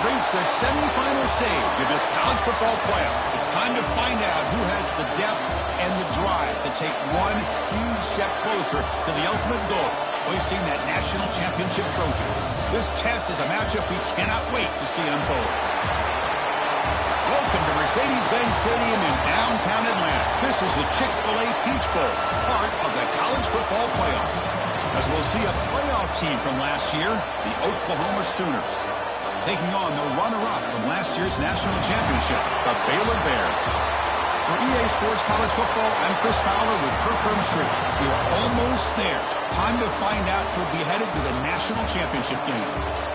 have reached the semifinal stage of this college football playoff. It's time to find out who has the depth and the drive to take one huge step closer to the ultimate goal, hoisting that national championship trophy. This test is a matchup we cannot wait to see unfold. Welcome to Mercedes-Benz Stadium in downtown Atlanta. This is the Chick-fil-A Peach Bowl, part of the college football playoff. As we'll see a playoff team from last year, the Oklahoma Sooners, taking on the runner-up from last year's national championship, the Baylor Bears. For EA Sports College Football, I'm Chris Fowler with Kirk Herbstreit. We're almost there. Time to find out who'll be headed to the national championship game.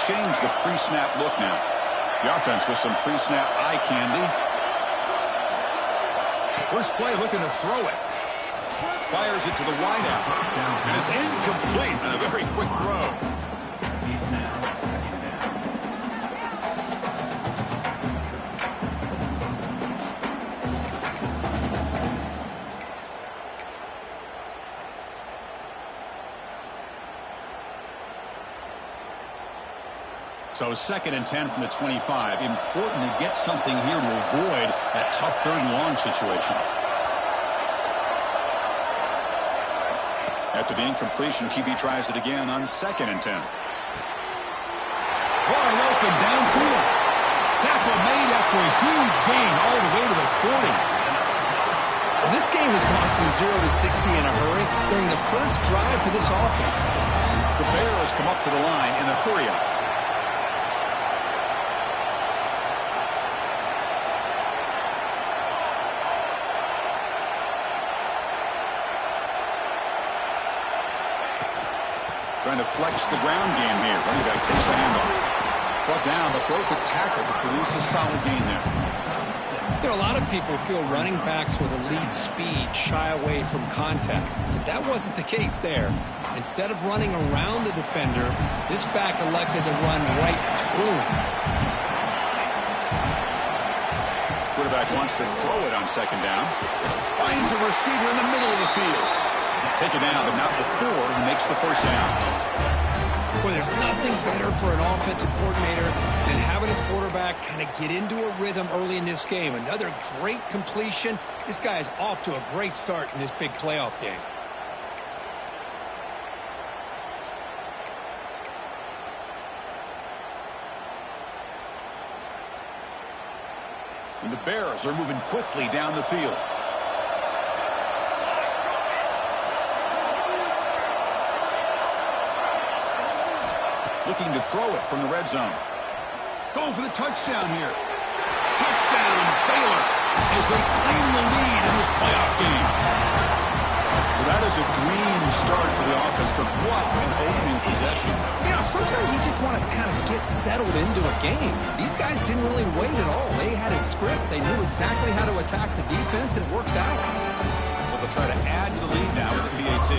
Change the pre-snap look now. The offense with some pre-snap eye candy. First play looking to throw it. Fires it to the wideout. And it's incomplete on a very quick throw. So 2nd and 10 from the 25. Important to get something here to avoid that tough 3rd and long situation. After the incompletion, QB tries it again on 2nd and 10. Wide open downfield. Tackle made after a huge gain all the way to the 40. Well, this game has gone from 0 to 60 in a hurry during the first drive for this offense. The Bears come up to the line in a hurry-up. Trying to flex the ground game here. Running back takes the handoff. Brought down, but broke the tackle to produce a solid gain there. You know, a lot of people feel running backs with elite speed shy away from contact. But that wasn't the case there. Instead of running around the defender, this back elected to run right through him. Quarterback wants to throw it on 2nd down. Finds a receiver in the middle of the field. Take it down, but not before he makes the 1st down. Well, there's nothing better for an offensive coordinator than having a quarterback kind of get into a rhythm early in this game. Another great completion. This guy is off to a great start in this big playoff game. And the Bears are moving quickly down the field. Looking to throw it from the red zone. Going for the touchdown here. Touchdown, Baylor, as they claim the lead in this playoff game. Well, that is a dream start for the offense, but what an opening possession. You know, sometimes you just want to kind of get settled into a game. These guys didn't really wait at all. They had a script. They knew exactly how to attack the defense, and it works out. Well, they'll try to add to the lead now with the PAT.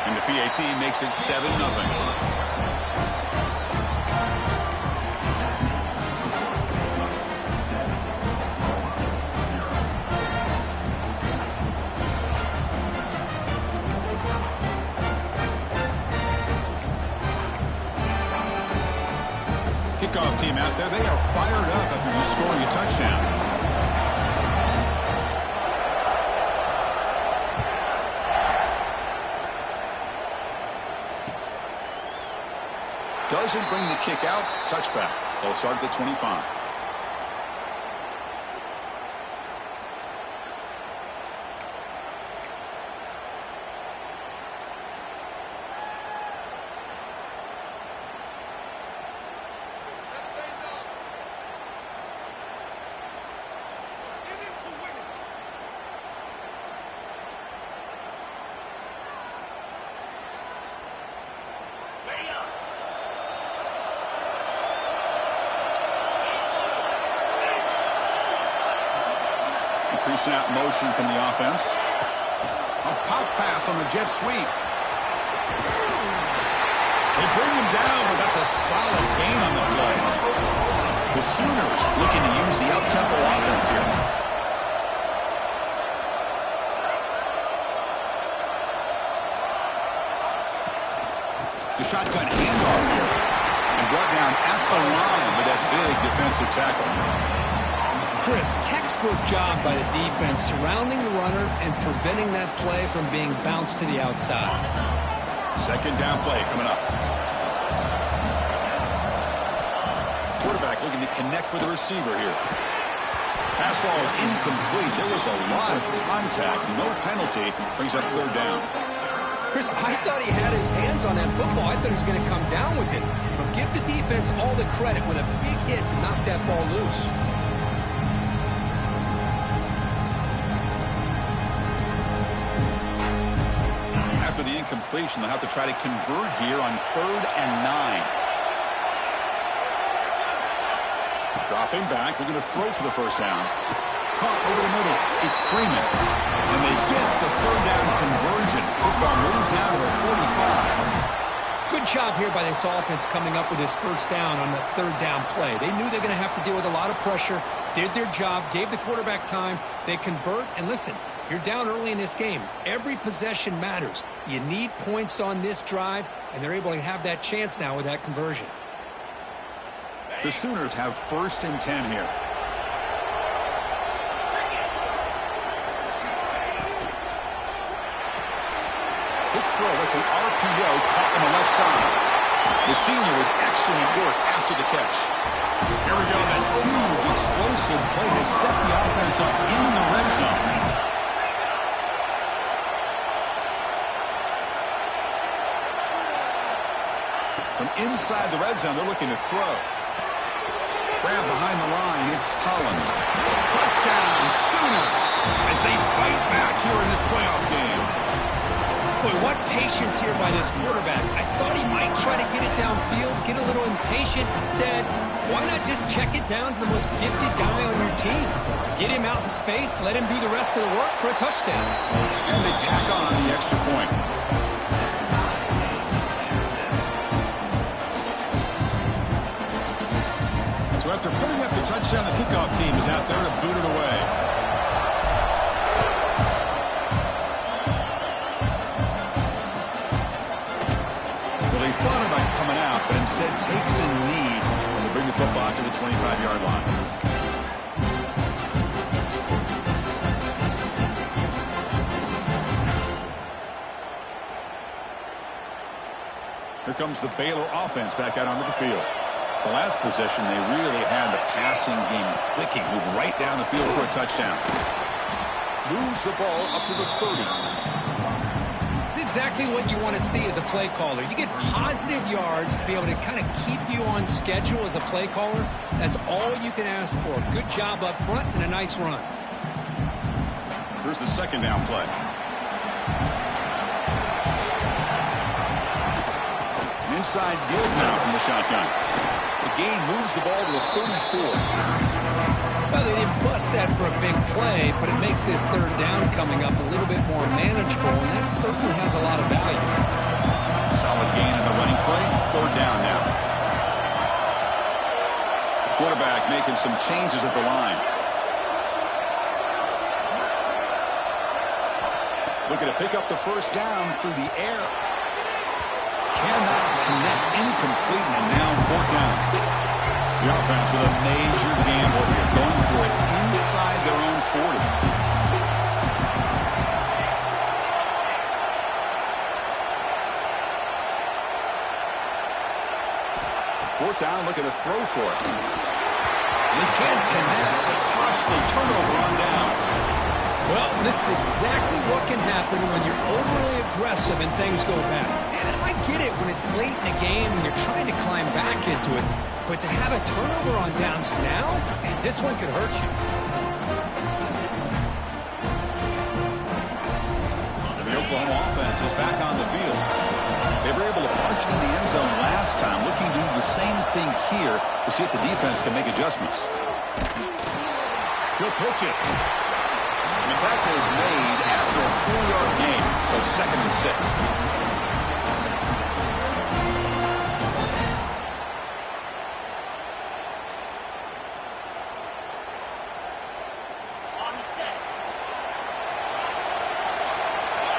And the PAT makes it 7-0. Kickoff team out there, they are fired up after just scoring a touchdown. Doesn't bring the kick out. Touchback. They'll start at the 25. Pre-snap motion from the offense. A pop pass on the jet sweep. They bring him down, but that's a solid gain on the play. The Sooners looking to use the up-tempo offense here. The shotgun handoff here. And brought down at the line with that big defensive tackle. Chris, textbook job by the defense surrounding the runner and preventing that play from being bounced to the outside. Second down play coming up. Quarterback looking to connect with the receiver here. Pass ball is incomplete. There was a lot of contact. No penalty. Brings up third down. Chris, I thought he had his hands on that football. I thought he was going to come down with it. But give the defense all the credit with a big hit to knock that ball loose. After the incompletion, they'll have to try to convert here on 3rd and 9. Dropping back, they're going to throw for the first down. Caught over the middle. It's Freeman. And they get the 3rd down conversion. Football moves now to the 45. Good job here by this offense coming up with this first down on the 3rd down play. They knew they're going to have to deal with a lot of pressure, did their job, gave the quarterback time. They convert, and listen, you're down early in this game. Every possession matters. You need points on this drive, and they're able to have that chance now with that conversion. The Sooners have 1st and 10 here. Big throw. That's an RPO caught on the left side. The senior with excellent work after the catch. Here we go. That huge explosive play has set the offense up in the red zone. From inside the red zone, they're looking to throw. Grab behind the line, it's Holland. Touchdown, Sooners, as they fight back here in this playoff game. Boy, what patience here by this quarterback. I thought he might try to get it downfield, get a little impatient. Instead, why not just check it down to the most gifted guy on your team? Get him out in space, let him do the rest of the work for a touchdown. And they tack on the extra point. So after putting up the touchdown, the kickoff team is out there to boot it away. Well, they thought about coming out, but instead takes a knee when they bring the football to the 25-yard line. Here comes the Baylor offense back out onto the field. The last possession, they really had the passing game clicking. Move right down the field for a touchdown. Moves the ball up to the 30. It's exactly what you want to see as a play caller. You get positive yards to be able to kind of keep you on schedule as a play caller. That's all you can ask for. Good job up front and a nice run. Here's the second down play. An inside give now from the shotgun. The gain moves the ball to the 34. Well, they didn't bust that for a big play, but it makes this 3rd down coming up a little bit more manageable, and that certainly has a lot of value. Solid gain on the running play. 3rd down now. Quarterback making some changes at the line. Looking to pick up the first down through the air. Cannot connect, incomplete, and now 4th down. The offense with a major gamble here, going for it inside their own 40. Fourth down, looking to throw for it. They can't connect. A costly turnover on downs. Well, this is exactly what can happen when you're overly aggressive and things go bad. And I get it when it's late in the game and you're trying to climb back into it. But to have a turnover on downs now, man, this one could hurt you. The Oklahoma offense is back on the field. They were able to punch it in the end zone last time, looking to do the same thing here to see if the defense can make adjustments. He'll pitch it. And the tackle is made after a 4-yard gain, so 2nd and 6.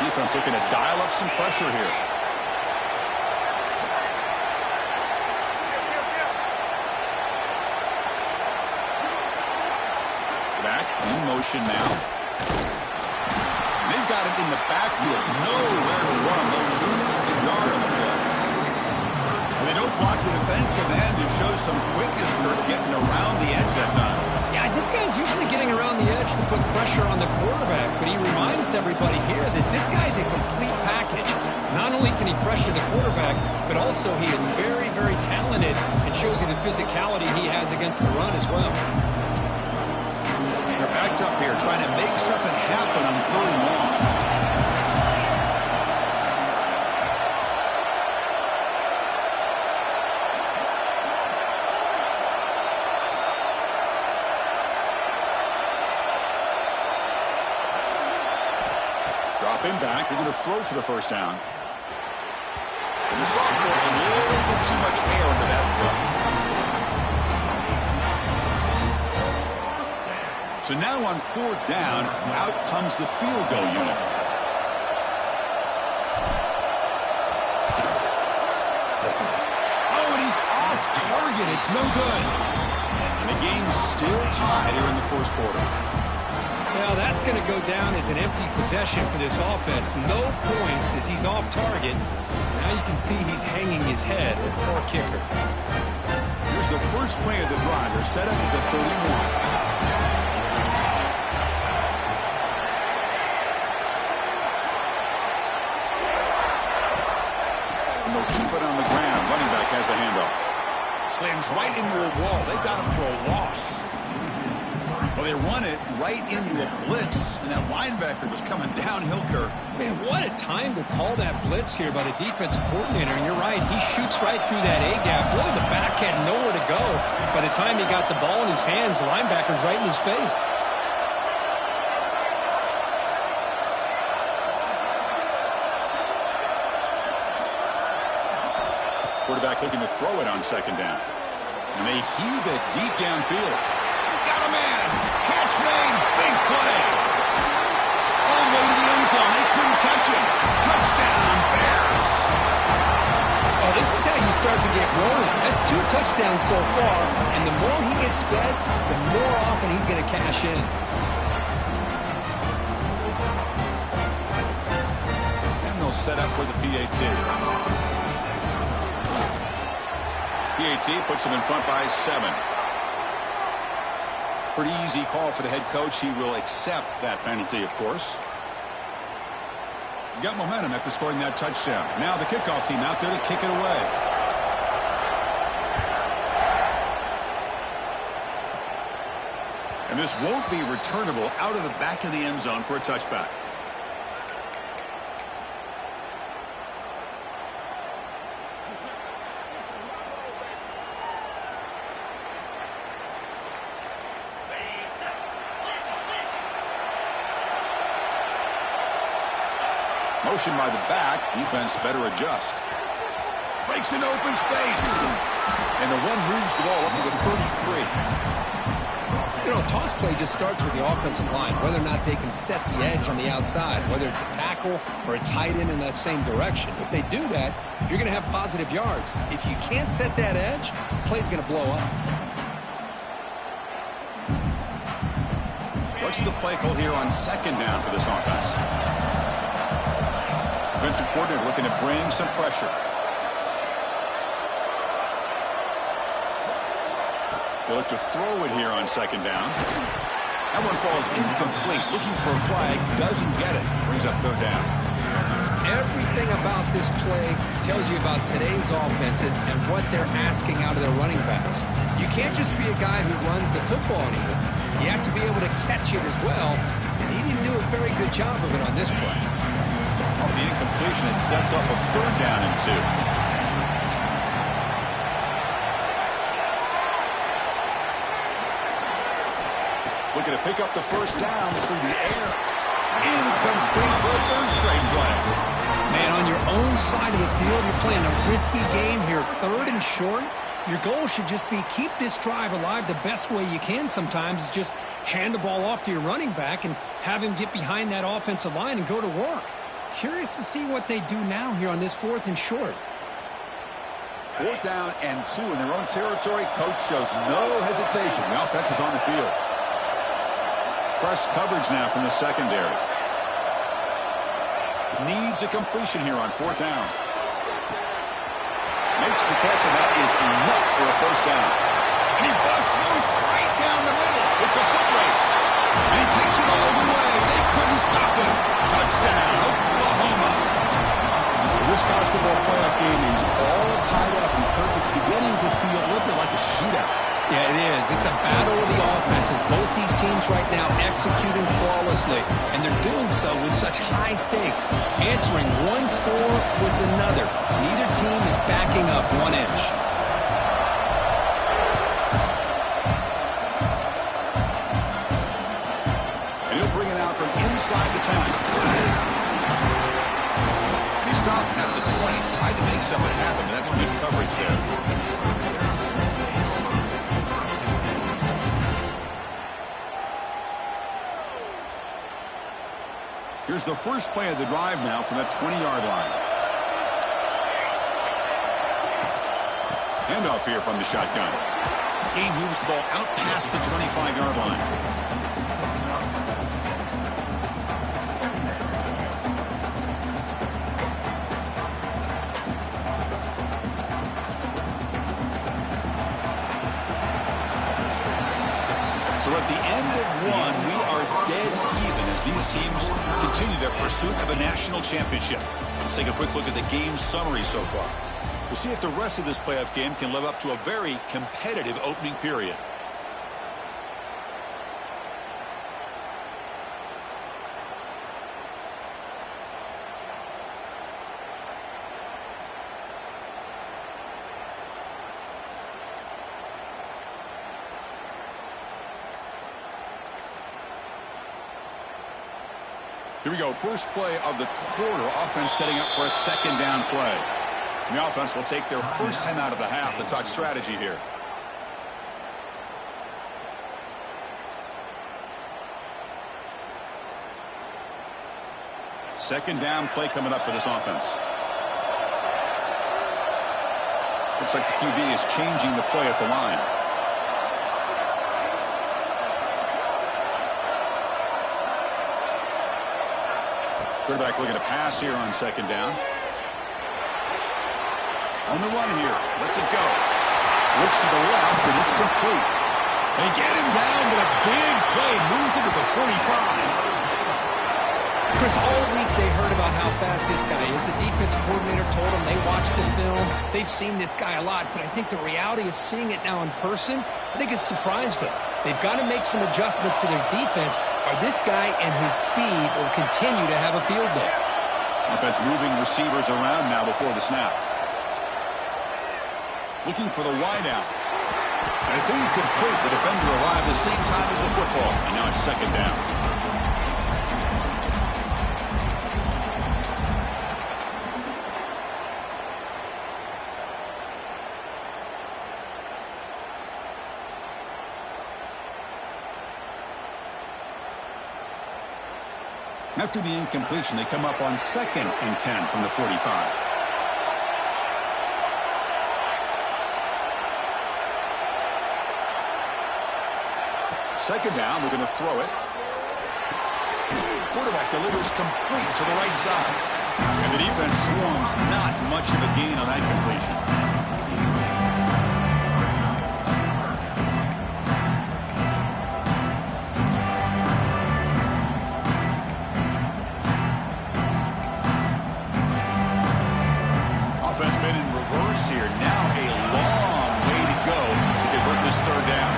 Defense looking to dial up some pressure here. Back in motion now. They've got it in the backfield. Nowhere to run. They'll lose a yard on the play. They don't block the defensive end. It shows some quickness, Kirk, getting around the edge that time. Yeah, this guy's usually getting around the edge to put pressure on the quarterback, but he reminds everybody here that this guy's a complete package. Not only can he pressure the quarterback, but also he is very, very talented and shows you the physicality he has against the run as well. They're backed up here trying to make something happen on 3rd and long. Dropping back, they're going to throw for the first down. And the sophomore, a little bit too much air into that throw. So now on 4th down, out comes the field goal unit. Oh, and he's off target. It's no good. And the game's still tied here in the first quarter. Well, that's going to go down as an empty possession for this offense. No points as he's off target. Now you can see he's hanging his head. Poor kicker. Here's the first play of the drive. They're set up at the 31. And they'll keep it on the ground. Running back has the handoff. Slams right into a wall. They've got him for a loss. Well, they run it right into a blitz, and that linebacker was coming downhill, Kirk. Man, what a time to call that blitz here by the defensive coordinator. And you're right, he shoots right through that A-gap. Really, the back had nowhere to go. By the time he got the ball in his hands, the linebacker's right in his face. Quarterback looking to throw it on 2nd down. And they heave it deep downfield. Got a man. Catch made. Big play. All the way to the end zone. They couldn't catch him. Touchdown, Bears. Oh, this is how you start to get rolling. That's 2 touchdowns so far, and the more he gets fed, the more often he's going to cash in. And they'll set up for the PAT. PAT puts him in front by 7. Pretty easy call for the head coach. He will accept that penalty, of course. Got momentum after scoring that touchdown. Now the kickoff team out there to kick it away. And this won't be returnable out of the back of the end zone for a touchback. Motion by the back. Defense better adjust. Breaks into open space. And the one moves the ball up to the 33. You know, toss play just starts with the offensive line, whether or not they can set the edge on the outside, whether it's a tackle or a tight end in that same direction. If they do that, you're going to have positive yards. If you can't set that edge, the play's going to blow up. What's the play call here on 2nd down for this offense? Defensive coordinator looking to bring some pressure. They look to throw it here on second down. That one falls incomplete. Looking for a flag. Doesn't get it. Brings up third down. Everything about this play tells you about today's offenses and what they're asking out of their running backs. You can't just be a guy who runs the football anymore. You have to be able to catch it as well, and he didn't do a very good job of it on this play. Off the incompletion, it sets up a third down and 2. Looking to pick up the first down through the air. Incomplete for a third straight play. Man, on your own side of the field, you're playing a risky game here. Third and short. Your goal should just be keep this drive alive the best way you can sometimes is just hand the ball off to your running back and have him get behind that offensive line and go to work. Curious to see what they do now here on this 4th and short. 4th down and 2 in their own territory. Coach shows no hesitation. The offense is on the field. Press coverage now from the secondary. Needs a completion here on 4th down. Makes the catch, and that is enough for a first down. And he busts loose right down the middle. It's a foot race. And he takes it all the way. They couldn't stop him. Touchdown, Oklahoma. This college football playoff game is all tied up, and Kirk, it's beginning to feel a little bit like a shootout. Yeah, it is. It's a battle of the offenses. Both these teams right now executing flawlessly, and they're doing so with such high stakes, answering one score with another. Neither team is backing up 1 inch. And he'll bring it out from inside the 10. He stopped at the 20, tried to make something happen, but that's good coverage there. Here's the first play of the drive now from that 20-yard line. Handoff here from the shotgun. Game moves the ball out past the 25-yard line. So at the end of 1, we are dead even as these teams continue their pursuit of a national championship. Let's take a quick look at the game summary so far. We'll see if the rest of this playoff game can live up to a very competitive opening period. Here we go. First play of the quarter. Offense setting up for a second down play. And the offense will take their first time out of the half to talk strategy here. Second down play coming up for this offense. Looks like the QB is changing the play at the line. Quarterback looking to pass here on second down. On the run here. Lets it go. Looks to the left, and it's complete. They get him down, but a big play moves into the 45. Chris, all week they heard about how fast this guy is. The defense coordinator told them they watched the film. They've seen this guy a lot, but I think the reality of seeing it now in person, I think it's surprised them. They've got to make some adjustments to their defense, or this guy and his speed will continue to have a field day. Offense moving receivers around now before the snap. Looking for the wideout. And it's incomplete. The defender arrived at the same time as the football. And now it's second down. After the incompletion, they come up on 2nd and 10 from the 45. Second down, we're going to throw it. Quarterback delivers complete to the right side. And the defense swarms, not much of a gain on that completion. reverse here. Now a long way to go to convert this third down.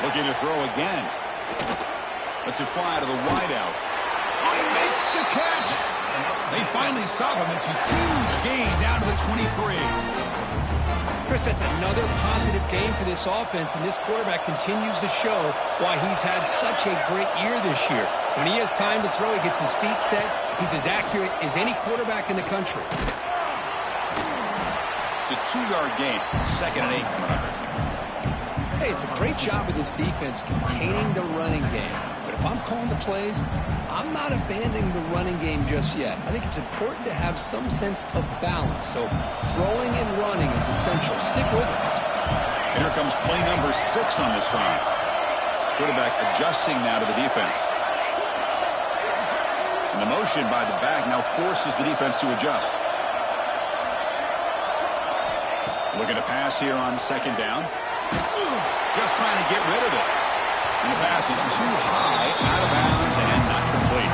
Looking to throw again. Lets it fly to the wideout. Oh, he makes the catch. They finally stop him. It's a huge gain down to the 23. Chris, that's another positive game for this offense, and this quarterback continues to show why he's had such a great year this year. When he has time to throw, he gets his feet set. He's as accurate as any quarterback in the country. It's a 2-yard gain. 2nd and 8 coming up. Hey, it's a great job of this defense containing the running game. But if I'm calling the plays, I'm not abandoning the running game just yet. I think it's important to have some sense of balance. So throwing and running is essential. Stick with it. And here comes play number 6 on this drive. Quarterback adjusting now to the defense. And the motion by the back now forces the defense to adjust. Looking to pass here on 2nd down. Just trying to get rid of it. And the pass is too high, out of bounds, and not complete.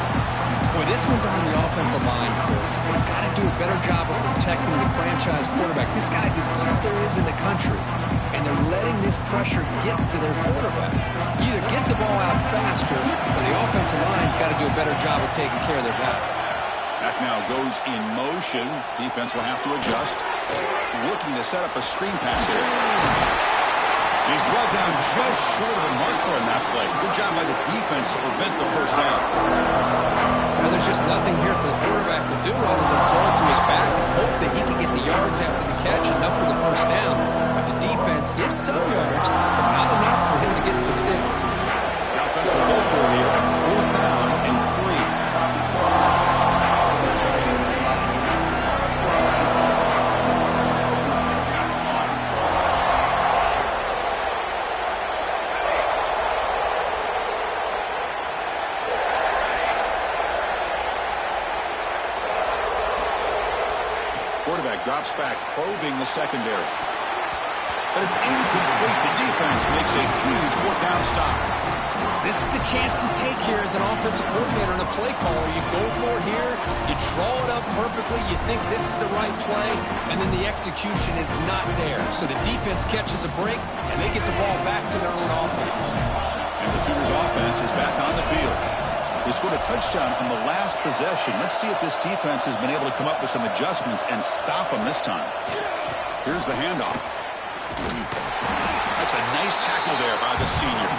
Boy, this one's on the offensive line, Chris. They've got to do a better job of protecting the franchise quarterback. This guy's as good as there is in the country, and they're letting this pressure get to their quarterback. Either get the ball out faster, or the offensive line's got to do a better job of taking care of their guy. Back now goes in motion. Defense will have to adjust. Looking to set up a screen pass here. He's brought down just short of the marker on that play. Good job by the defense to prevent the first down. Now there's just nothing here for the quarterback to do other than throw it to his back and hope that he can get the yards after the catch, enough for the first down. But the defense gives some yards, but not enough for him to get to the sticks. The offense will go for it here on 4th down and 3. Quarterback drops back, probing the secondary. But it's incomplete. The defense makes a huge 4th down stop. This is the chance you take here as an offensive coordinator and a play caller. You go for it here, you draw it up perfectly, you think this is the right play, and then the execution is not there. So the defense catches a break, and they get the ball back to their own offense. And the Sooners offense is back on the field. They scored a touchdown on the last possession. Let's see if this defense has been able to come up with some adjustments and stop them this time. Here's the handoff. That's a nice tackle there by the senior.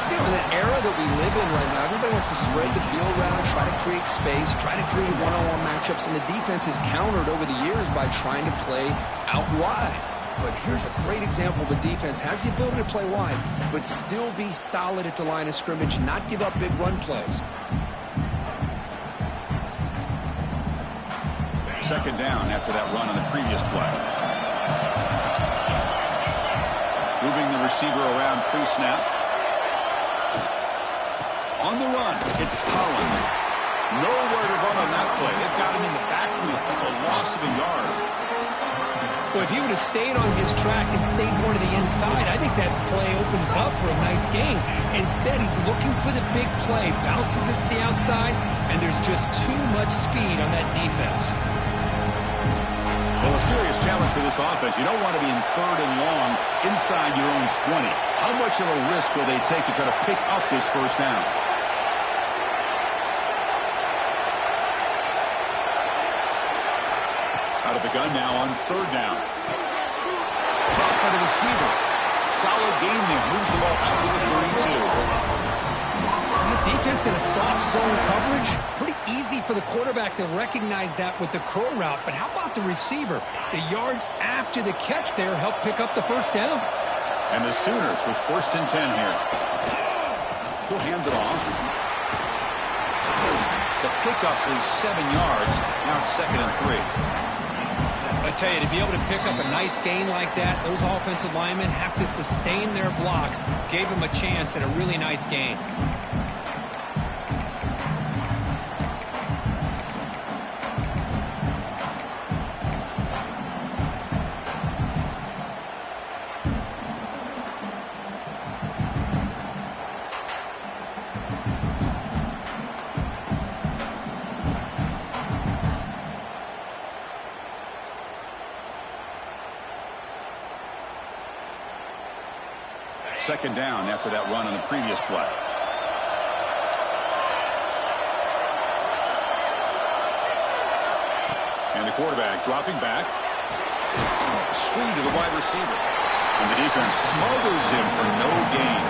You know, in the era that we live in right now, everybody wants to spread the field around, try to create space, try to create one-on-one matchups, and the defense is countered over the years by trying to play out wide. But here's a great example. The defense has the ability to play wide, but still be solid at the line of scrimmage, not give up big run plays. 2nd down after that run on the previous play. Moving the receiver around pre-snap. On the run, it's Holland. Nowhere to run on that play. They've got him in the backfield. It's a loss of a yard. Well, if he would have stayed on his track and stayed more to the inside, I think that play opens up for a nice gain. Instead, he's looking for the big play, bounces it to the outside, and there's just too much speed on that defense. Well, a serious challenge for this offense. You don't want to be in 3rd and long inside your own 20. How much of a risk will they take to try to pick up this first down? Out of the gun now on 3rd down. Caught by the receiver. Solid gain there. Moves the ball out to the 32. Defense in a soft zone coverage, pretty easy for the quarterback to recognize that with the curl route. But how about the receiver? The yards after the catch there help pick up the first down. And the Sooners with 1st and 10 here. He'll hand it off. The pickup is 7 yards. Now it's 2nd and 3. I tell you, to be able to pick up a nice gain like that, those offensive linemen have to sustain their blocks. Gave them a chance at a really nice gain. second down after that run on the previous play. And the quarterback dropping back. Screen to the wide receiver. And the defense smothers him for no gain.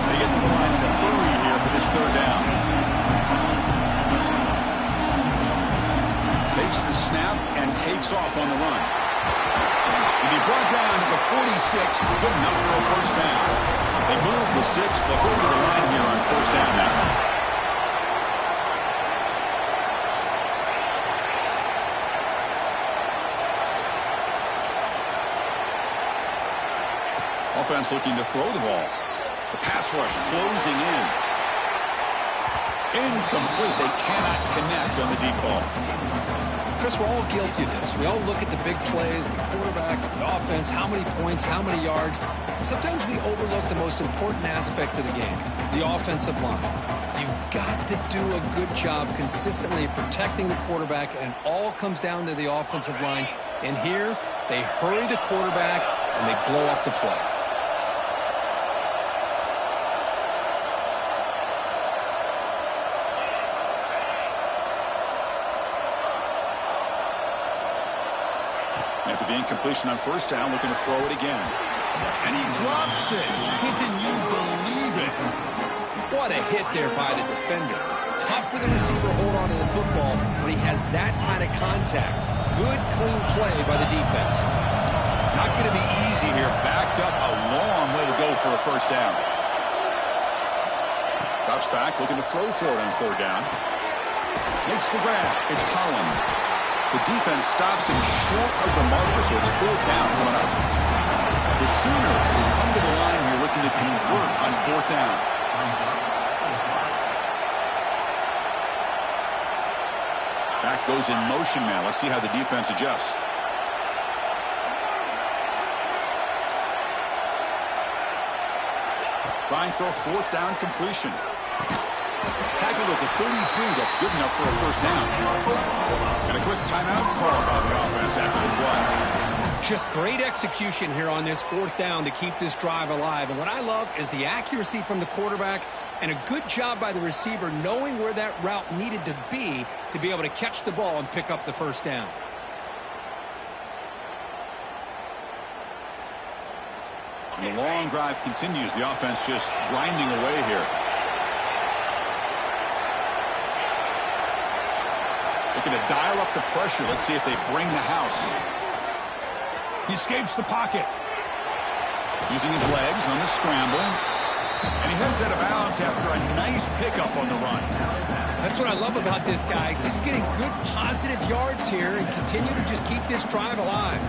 They get to the line in a hurry here for this third down. Takes the snap and takes off on the run. And he brought down to the 46, good enough for a first down. They move the 6, they'll go to the line here on first down now. Offense looking to throw the ball. The pass rush closing in. Incomplete. They cannot connect on the deep ball. Chris, we're all guilty of this. We all look at the big plays, the quarterbacks, the offense, how many points, how many yards. And sometimes we overlook the most important aspect of the game, the offensive line. You've got to do a good job consistently protecting the quarterback, and it all comes down to the offensive line. And here, they hurry the quarterback, and they blow up the play. After the incompletion on first down, looking to throw it again. And he drops it. Can you believe it? What a hit there by the defender. Tough for the receiver to hold on to the football when he has that kind of contact. Good, clean play by the defense. Not going to be easy here. Backed up a long way to go for a first down. Drops back, looking to throw for it on third down. Makes the grab. It's Holland. The defense stops him short of the marker, so it's fourth down coming up. The Sooners will come to the line here looking to convert on fourth down. Back goes in motion now. Let's see how the defense adjusts. Trying for a fourth down completion. Tackled at the 33. That's good enough for a first down. And a quick timeout call by the offense after the play. Just great execution here on this fourth down to keep this drive alive. And what I love is the accuracy from the quarterback and a good job by the receiver knowing where that route needed to be able to catch the ball and pick up the first down. And the long drive continues. The offense just grinding away here. Looking to dial up the pressure. Let's see if they bring the house. He escapes the pocket. Using his legs on the scramble. And he heads out of bounds after a nice pickup on the run. That's what I love about this guy. Just getting good positive yards here and continue to just keep this drive alive.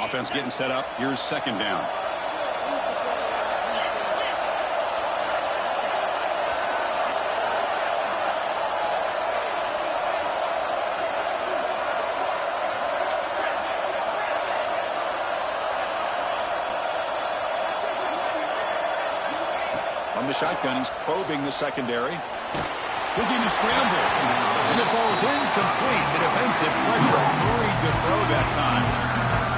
Offense getting set up. Here's second down. From the shotgun, he's probing the secondary. Looking to scramble. And it falls incomplete. The defensive pressure hurried to throw that time.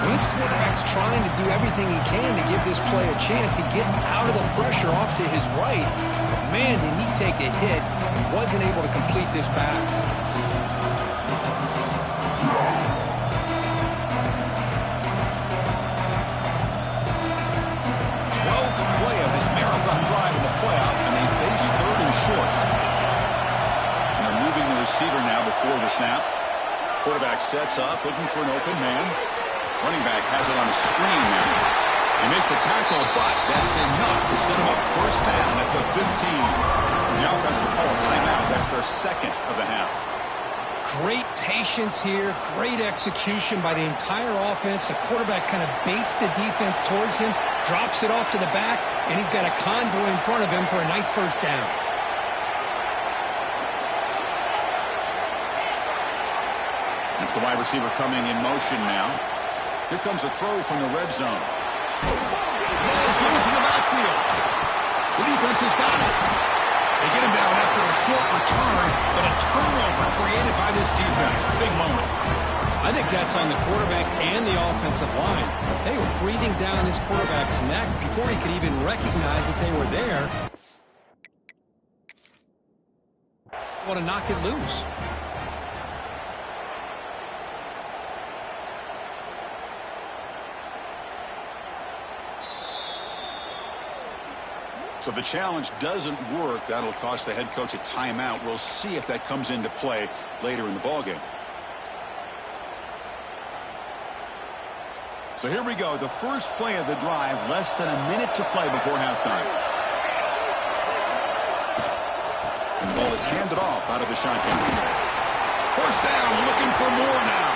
This quarterback's trying to do everything he can to give this play a chance. He gets out of the pressure off to his right. But man, did he take a hit and wasn't able to complete this pass. 12th play of this marathon drive in the playoff, and they face third and short. And they're moving the receiver now before the snap. Quarterback sets up, looking for an open man. Running back has it on a screen now. They make the tackle, but that's enough to set him up first down at the 15. The offense will call a timeout. That's their second of the half. Great patience here. Great execution by the entire offense. The quarterback kind of baits the defense towards him, drops it off to the back, and he's got a convoy in front of him for a nice first down. It's the wide receiver coming in motion now. Here comes a throw from the red zone. The ball is loose in the backfield. The defense has got it. They get him down after a short return, but a turnover created by this defense. Big moment. I think that's on the quarterback and the offensive line. They were breathing down this quarterback's neck before he could even recognize that they were there. Want to knock it loose. So the challenge doesn't work. That'll cost the head coach a timeout. We'll see if that comes into play later in the ballgame. So here we go. The first play of the drive, less than a minute to play before halftime. And the ball is handed off out of the shotgun. First down, looking for more now.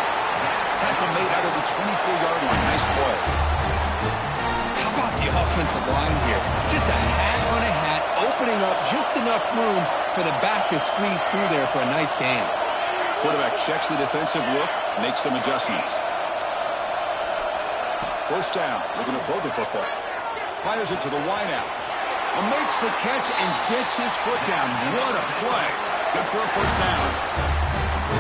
Tackle made out of the 24-yard line. Nice play. How about the offensive line here? Just a hat on a hat, opening up just enough room for the back to squeeze through there for a nice gain. Quarterback checks the defensive look, makes some adjustments. First down, looking to throw the football. Fires it to the wideout. And makes the catch and gets his foot down. What a play. Good for a first down.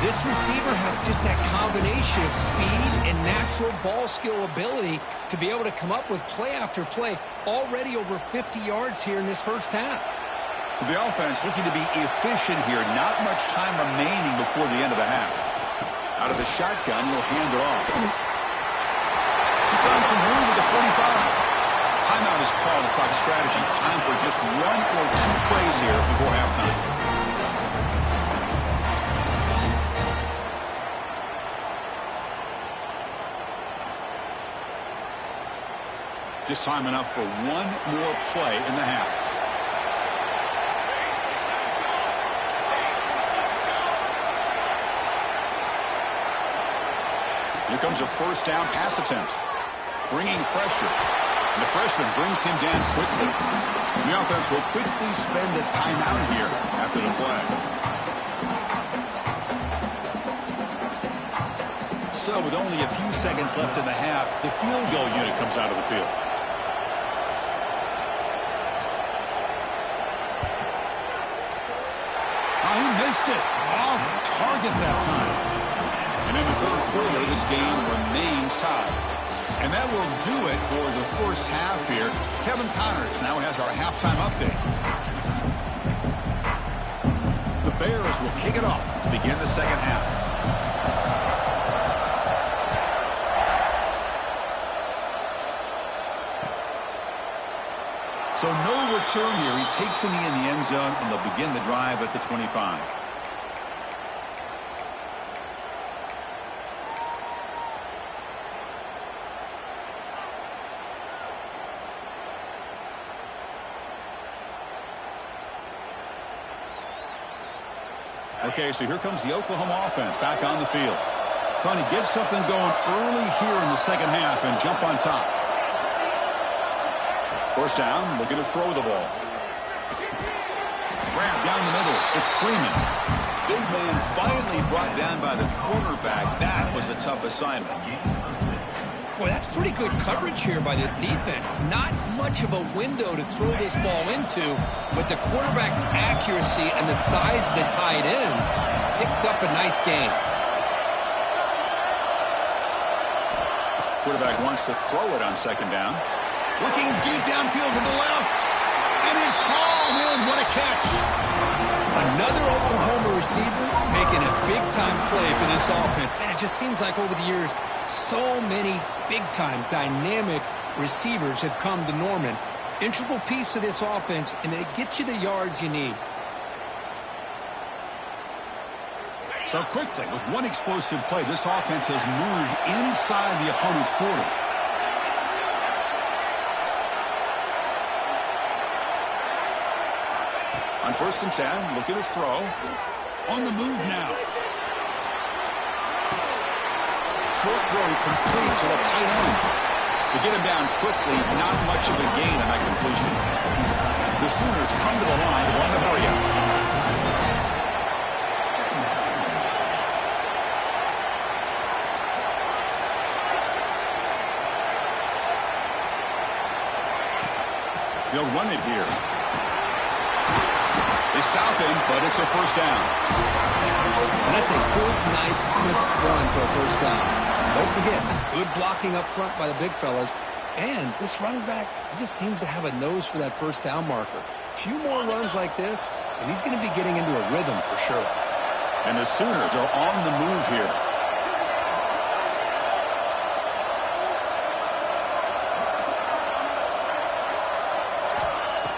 This receiver has just that combination of speed and natural ball skill ability to be able to come up with play after play, already over 50 yards here in this first half. So the offense looking to be efficient here. Not much time remaining before the end of the half. Out of the shotgun, he'll hand it off. He's found some room with the 45. Timeout is called to talk strategy. Time for just one or two plays here before halftime. Just time enough for one more play in the half. Here comes a first down pass attempt. Bringing pressure. And the freshman brings him down quickly. And the offense will quickly spend a timeout here after the play. So with only a few seconds left in the half, the field goal unit comes out of the field. Oh, he missed it. Off target that time. And in the third quarter, this game remains tied. And that will do it for the first half here. Kevin Connors now has our halftime update. The Bears will kick it off to begin the second half. So no return here. He takes a knee in the end zone, and they'll begin the drive at the 25. Okay, so here comes the Oklahoma offense back on the field. Trying to get something going early here in the second half and jump on top. First down, looking to throw the ball. Grab down the middle. It's Freeman. Big man finally brought down by the quarterback. That was a tough assignment. Boy, that's pretty good coverage here by this defense. Not much of a window to throw this ball into, but the quarterback's accuracy and the size of the tight end picks up a nice gain. Quarterback wants to throw it on second down. Looking deep downfield to the left. And it's hauled in. What a catch. Another Oklahoma receiver making a big-time play for this offense. And it just seems like over the years, so many big-time, dynamic receivers have come to Norman. Integral piece of this offense, and it gets you the yards you need. So quickly, with one explosive play, this offense has moved inside the opponent's 40. On first and 10, looking to throw. On the move now. Short throw complete to the tight end. To get him down quickly, not much of a gain on that completion. The Sooners come to the line, want to hurry up. They'll run it here. They stop him, but it's a first down. And that's a good, nice, crisp run for a first down. Don't forget, good blocking up front by the big fellas. And this running back, he just seems to have a nose for that first down marker. A few more runs like this, and he's going to be getting into a rhythm for sure. And the Sooners are on the move here.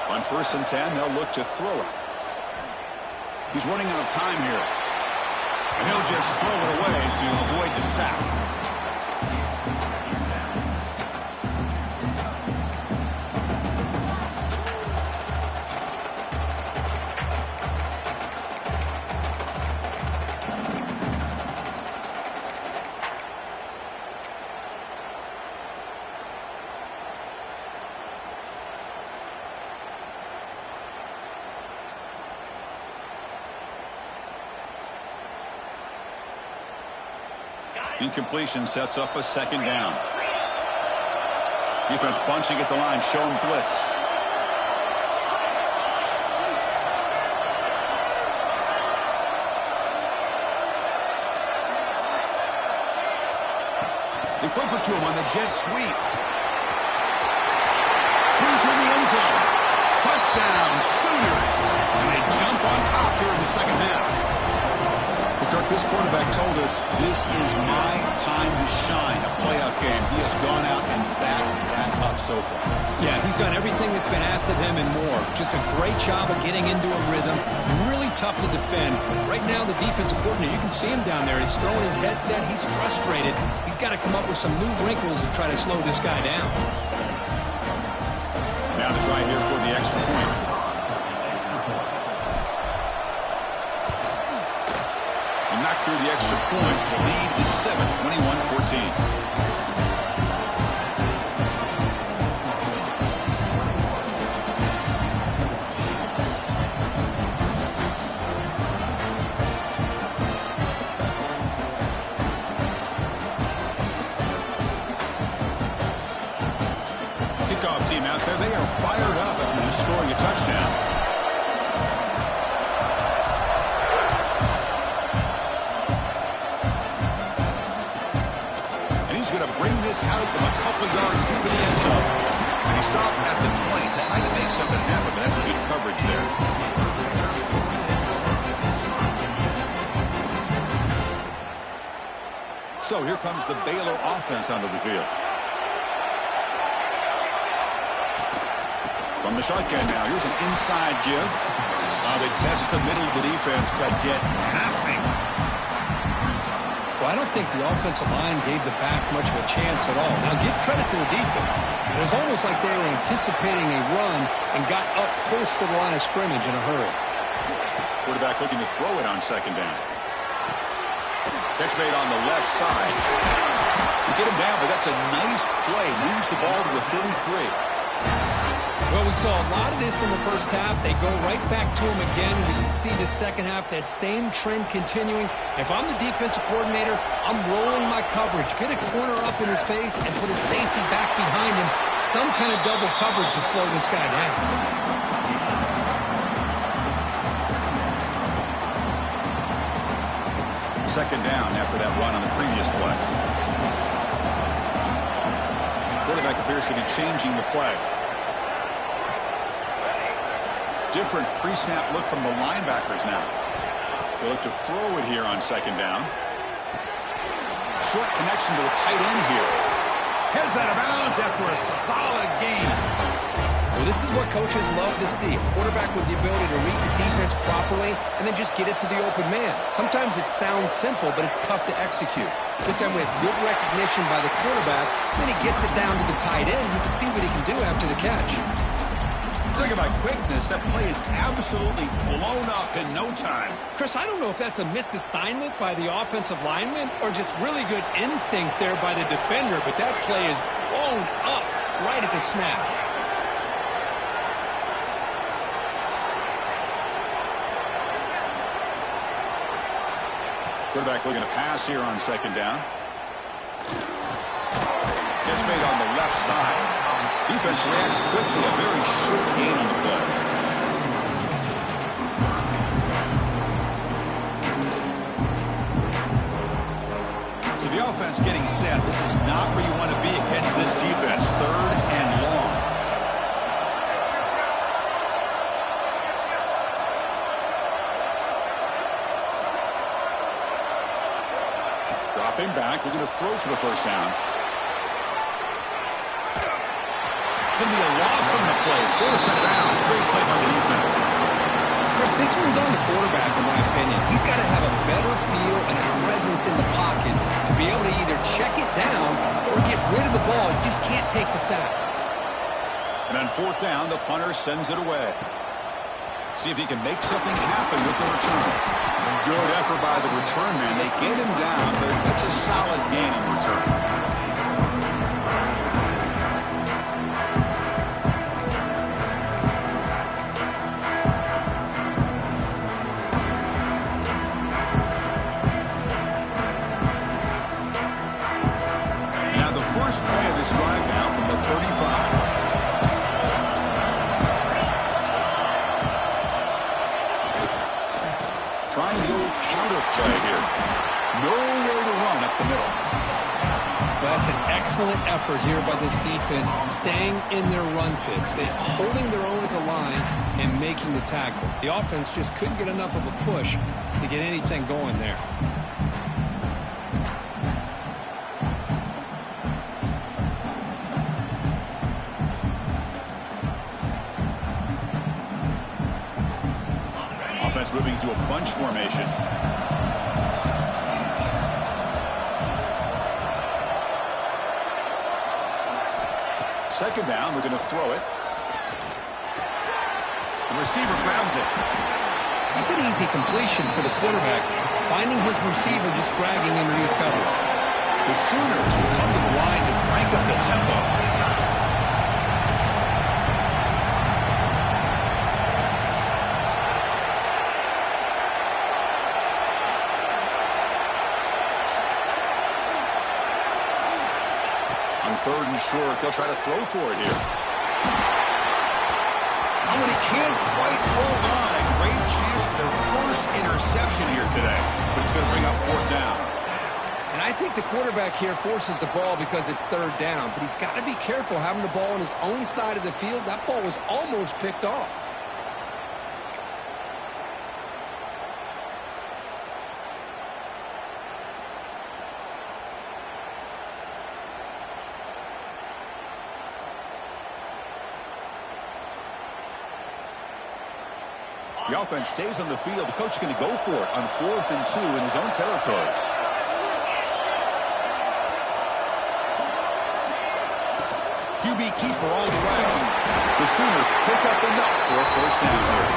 On 1st and 10, they'll look to throw it. He's running out of time here. And he'll just throw it away to avoid the sack. Incompletion sets up a second down. Defense bunching at the line, showing blitz. They flip it to him on the jet sweep. Into the end zone. Touchdown, Sooners. And they jump on top here in the second half. Kirk, this quarterback told us this is my time to shine, a playoff game. He has gone out and backed that up so far. Yeah, he's done everything that's been asked of him and more. Just a great job of getting into a rhythm. Really tough to defend. Right now, the defensive coordinator, you can see him down there. He's throwing his headset. He's frustrated. He's got to come up with some new wrinkles to try to slow this guy down. Now the try here for the extra point. Knocked through the extra point. The lead is 7, 21-14. Kickoff team out there. They are fired up after just scoring a touchdown. Out from a couple yards deep in the end zone. And he stopped at the 20, trying to make something happen, but that's good coverage there. So here comes the Baylor offense onto the field. From the shotgun now, here's an inside give. They test the middle of the defense, but get nothing. Well, I don't think the offensive line gave the back much of a chance at all. Now, give credit to the defense. It was almost like they were anticipating a run and got up close to the line of scrimmage in a hurry. Quarterback looking to throw it on second down. Catch made on the left side. They get him down, but that's a nice play. Moves the ball to the 33. Well, we saw a lot of this in the first half. They go right back to him again. We can see the second half, that same trend continuing. If I'm the defensive coordinator, I'm rolling my coverage. Get a corner up in his face and put his safety back behind him. Some kind of double coverage to slow this guy down. Second down after that run on the previous play. Quarterback appears to be changing the play. Different pre-snap look from the linebackers now. They look to throw it here on second down. Short connection to the tight end here. Heads out of bounds after a solid gain. Well, this is what coaches love to see. A quarterback with the ability to read the defense properly and then just get it to the open man. Sometimes it sounds simple, but it's tough to execute. This time we have good recognition by the quarterback. Then he gets it down to the tight end. You can see what he can do after the catch. Talking about quickness, that play is absolutely blown up in no time. Chris, I don't know if that's a misassignment by the offensive lineman or just really good instincts there by the defender, but that play is blown up right at the snap. Quarterback looking to pass here on second down. Catch made on the left side. Defense reacts quickly. A very short gain on the play. offense getting set. This is not where you want to be against this defense. 3rd and long. Dropping back, looking to throw for the first down. Going to be a loss on the play. Force it out. Great play by the defense. Chris, this one's on the quarterback, in my opinion. He's got to have a better feel and a presence in the pocket to be able to either check it down or get rid of the ball. He just can't take the sack. And on 4th down, the punter sends it away. See if he can make something happen with the return. Good effort by the return man. They get him down, but that's a solid gain on return. First play of this drive now from the 35. Trying the old counter play here. Nowhere to run up the middle. Well, that's an excellent effort here by this defense, staying in their run fix. They're holding their own at the line and making the tackle. The offense just couldn't get enough of a push to get anything going there. Offense moving to a bunch formation. Second down, we're going to throw it. The receiver grabs it. That's an easy completion for the quarterback, finding his receiver just dragging underneath cover. The Sooners will come to the line to crank up the tempo. On 3rd and short, they'll try to throw for it here. Oh, and he can't quite hold on. A great chance for their first interception here today. But it's going to bring up 4th down. And I think the quarterback here forces the ball because it's 3rd down. But he's got to be careful having the ball on his own side of the field. That ball was almost picked off. The offense stays on the field. The coach is going to go for it on 4th and 2 in his own territory. QB keeper all the way. The Sooners pick up enough for a first down here.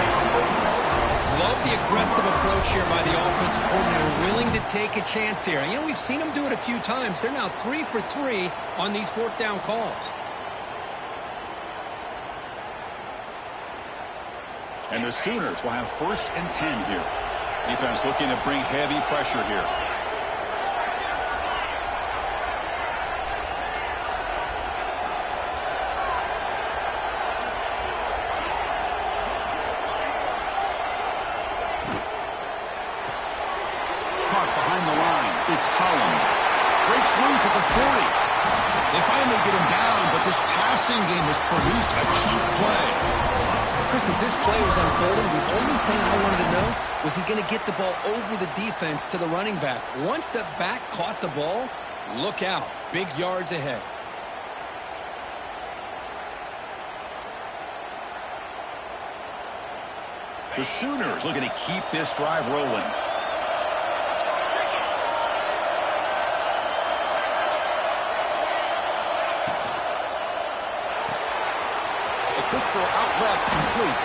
Love the aggressive approach here by the offensive coordinator, willing to take a chance here. You know, we've seen them do it a few times. They're now 3 for 3 on these 4th down calls. And the Sooners will have 1st and 10 here. Defense looking to bring heavy pressure here. Caught behind the line. It's Collins. Breaks loose at the 40. They finally get him down, but this passing game has produced a cheap play. Chris, as this play was unfolding, the only thing I wanted to know was he going to get the ball over the defense to the running back. Once the back caught the ball, look out. Big yards ahead. The Sooners looking to keep this drive rolling. Quick throw out left, complete.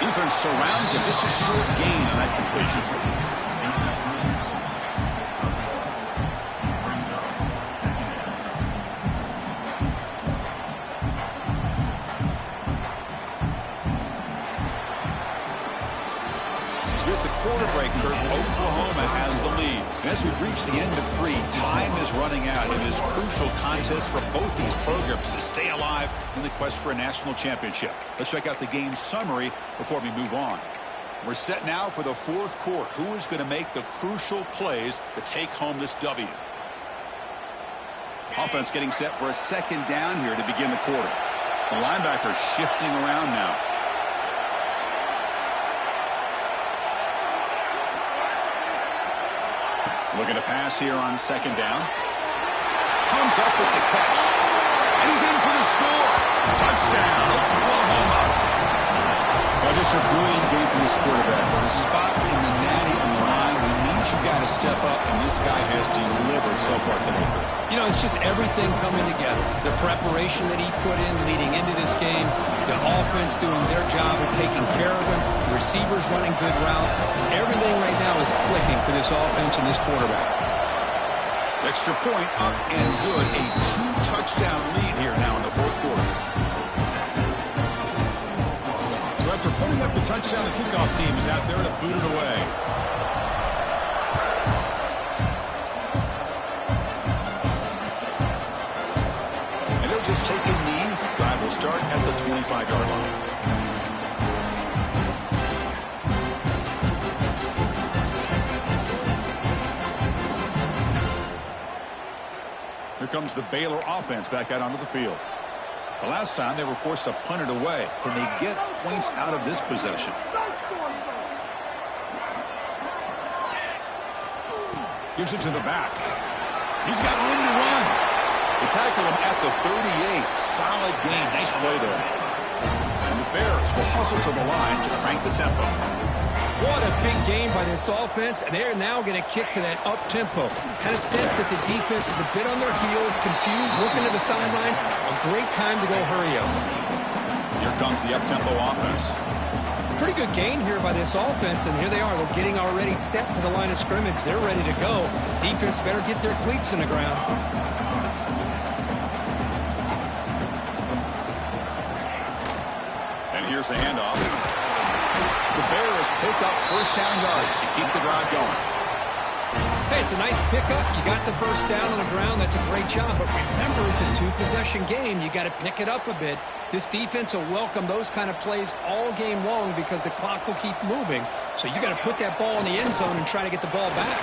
Defense surrounds him. Just a short gain on that completion. With the quarter break, Kirk, Oklahoma has the lead. And as we reach the end of 3, time is running out in this crucial contest for both these programs to stay alive in the quest for a national championship. Let's check out the game summary before we move on. We're set now for the 4th quarter. Who is going to make the crucial plays to take home this W? Offense getting set for a second down here to begin the quarter. The linebacker shifting around now. Looking to pass here on second down. Comes up with the catch. And he's in for the score. Touchdown, Oklahoma. Well, just a brilliant game for this quarterback. With a spot in the natty on the line, he means you got to step up, and this guy has delivered so far today. You know, it's just everything coming together. The preparation that he put in leading into this game, the offense doing their job of taking care of him, the receivers running good routes. Everything right now is clicking for this offense and this quarterback. Extra point up and good. A 2-touchdown lead here now in the fourth quarter. So after putting up the touchdown, the kickoff team is out there to boot it away. And they'll just take a knee. Drive will start at the 25-yard line. Here comes the Baylor offense back out onto the field. The last time they were forced to punt it away. Can they get points out of this possession? Gives it to the back. He's got room to run. They tackle him at the 38. Solid game. Nice play there. And the Bears will hustle to the line to crank the tempo. What a big game by this offense, and they're now going to kick to that up-tempo. Kind of sense that the defense is a bit on their heels, confused, looking to the sidelines. A great time to go hurry up. Here comes the up-tempo offense. Pretty good gain here by this offense, and here they are. They're getting already set to the line of scrimmage. They're ready to go. Defense better get their cleats in the ground. And here's the handoff. The Bears pick up first down yards to keep the drive going. Hey, it's a nice pickup. You got the first down on the ground. That's a great job. But remember, it's a two-possession game. You got to pick it up a bit. This defense will welcome those kind of plays all game long because the clock will keep moving. So you got to put that ball in the end zone and try to get the ball back.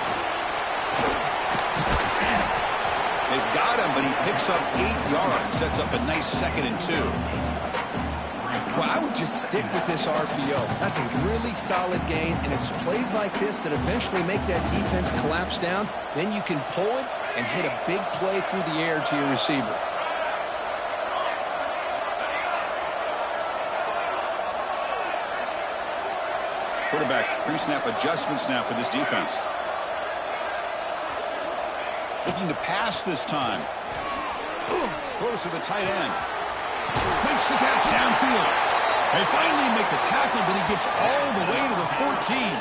They've got him, but he picks up 8 yards. Sets up a nice 2nd and 2. Well, I would just stick with this RPO. That's a really solid game, and it's plays like this that eventually make that defense collapse down. Then you can pull it and hit a big play through the air to your receiver. Quarterback pre-snap adjustments now for this defense. Looking to pass this time. Throws to the tight end. Makes the catch downfield. They finally make the tackle, but he gets all the way to the 14.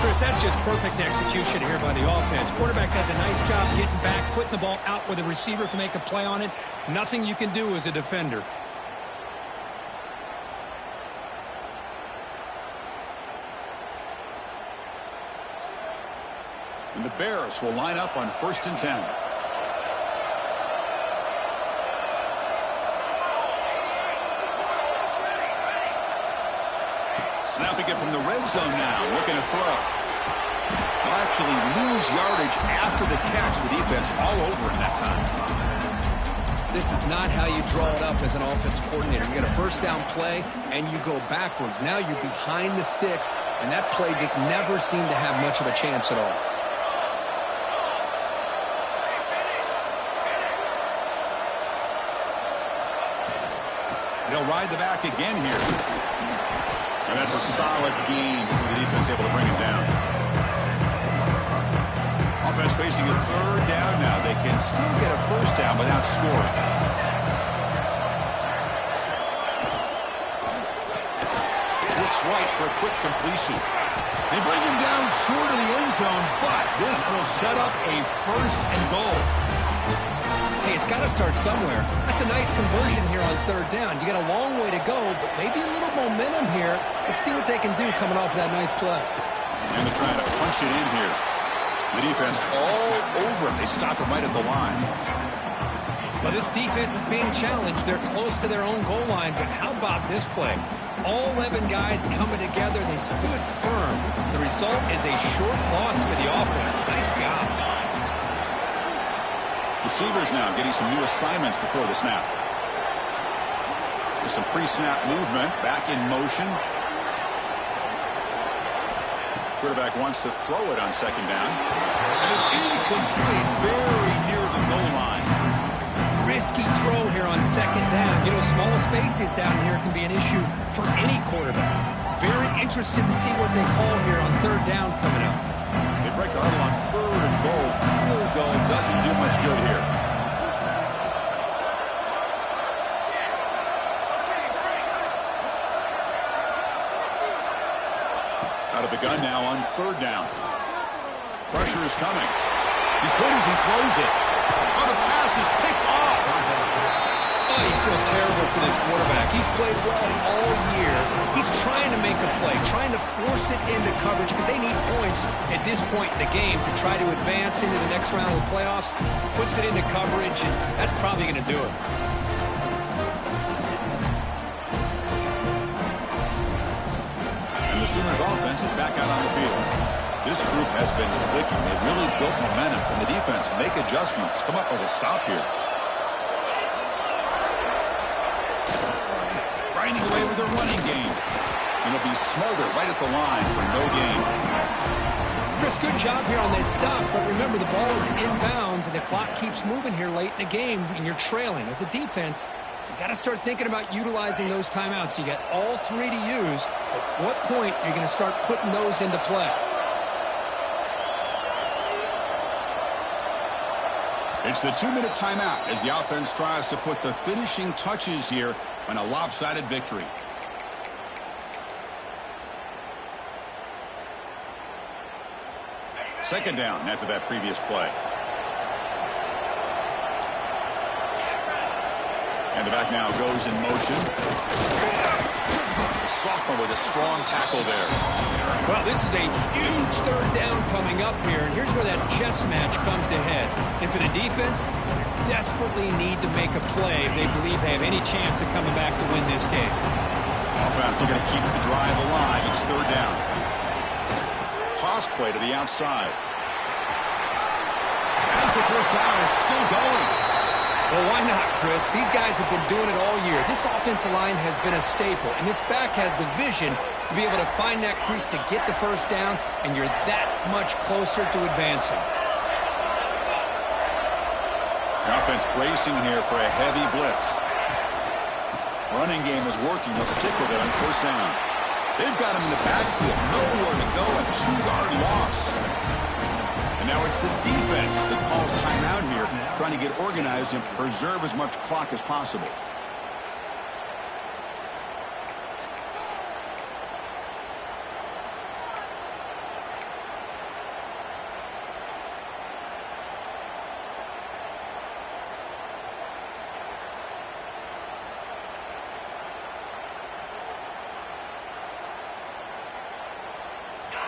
Chris, that's just perfect execution here by the offense. Quarterback does a nice job getting back, putting the ball out where the receiver can make a play on it. Nothing you can do as a defender. And the Bears will line up on 1st and 10. Snapping it from the red zone now, looking to throw. They'll actually lose yardage after the catch. The defense all over him that time. This is not how you draw it up as an offense coordinator. You get a first down play, and you go backwards. Now you're behind the sticks, and that play just never seemed to have much of a chance at all. They'll ride the back again here. And that's a solid game for the defense, able to bring him down. Offense facing a 3rd down now. They can still get a first down without scoring. Looks right for a quick completion. They bring him down short of the end zone, but this will set up a 1st and goal. Hey, it's got to start somewhere. That's a nice conversion here on 3rd down. You got a long way to go, but maybe a little momentum here. Let's see what they can do coming off of that nice play. And they're trying to punch it in here. The defense all over him. They stop him right at the line. Well, this defense is being challenged. They're close to their own goal line, but how about this play? All 11 guys coming together. They stood firm. The result is a short loss for the offense. Nice job. Receivers now getting some new assignments before the snap. There's some pre-snap movement, back in motion. Quarterback wants to throw it on second down. And it's incomplete, very near the goal line. Risky throw here on second down. You know, small spaces down here can be an issue for any quarterback. Very interested to see what they call here on third down coming up. They break the huddle on third and goal. Field goal doesn't do much good here. Out of the gun now on third down. Pressure is coming. He's good as he throws it. Oh, the pass is picked off. Oh, you feel terrible for this quarterback. He's played well all year. He's trying to make a play, trying to force it into coverage because they need points at this point in the game to try to advance into the next round of the playoffs. Puts it into coverage, and that's probably going to do it. And the Sooners offense is back out on the field. This group has been clicking. They've really built momentum. And the defense make adjustments. Come up with a stop here. Grinding away with a running game. And it'll be Smolder right at the line for no gain. Chris, good job here on that stop. But remember, the ball is inbounds, and the clock keeps moving here late in the game, and you're trailing. As a defense, you got to start thinking about utilizing those timeouts. You got all three to use. At what point are you going to start putting those into play? It's the 2-minute timeout as the offense tries to put the finishing touches here on a lopsided victory. Second down after that previous play. And the back now goes in motion. The sophomore with a strong tackle there. Well, this is a huge third down coming up here, and here's where that chess match comes to head. And for the defense, they desperately need to make a play if they believe they have any chance of coming back to win this game. Offense looking to keep the drive alive. It's third down. Toss play to the outside. As the first down is still going. Well, why not, Chris? These guys have been doing it all year. This offensive line has been a staple, and this back has the vision to be able to find that crease to get the first down, and you're that much closer to advancing. The offense bracing here for a heavy blitz. Running game is working. They'll stick with it on first down. They've got him in the backfield. Nowhere to go. A 2-yard loss. And now it's the defense that calls timeout here, trying to get organized and preserve as much clock as possible.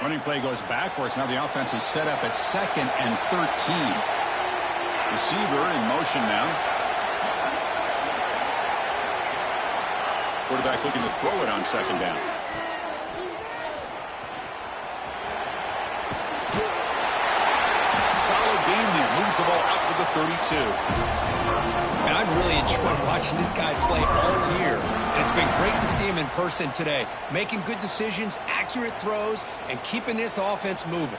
Running play goes backwards. Now the offense is set up at 2nd and 13. Receiver in motion now. Quarterback looking to throw it on second down. Solid gain there. Moves the ball out to the 32. And I've really enjoyed watching this guy play all year. And it's been great to see him in person today. Making good decisions, accurate throws, and keeping this offense moving.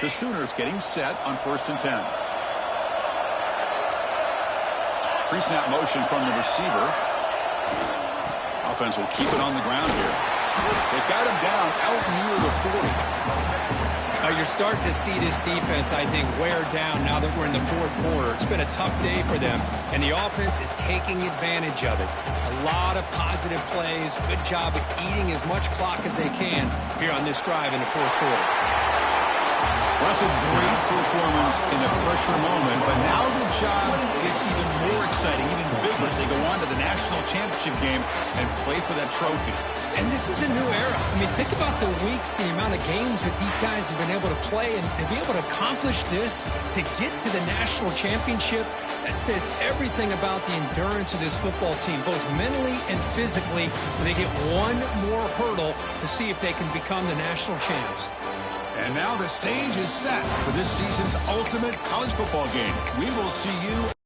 The Sooners getting set on 1st and 10. Pre-snap motion from the receiver. Offense will keep it on the ground here. They've got him down out near the 40. You're starting to see this defense, I think, wear down now that we're in the fourth quarter. It's been a tough day for them, and the offense is taking advantage of it. A lot of positive plays. Good job of eating as much clock as they can here on this drive in the fourth quarter. Well, that's a great performance in a pressure moment, but now the job gets even more exciting, even bigger as they go on to the national championship game and play for that trophy. And this is a new era. I mean, think about the weeks, the amount of games that these guys have been able to play, and to be able to accomplish this, to get to the national championship, that says everything about the endurance of this football team, both mentally and physically, when they get one more hurdle to see if they can become the national champs. And now the stage is set for this season's ultimate college football game. We will see you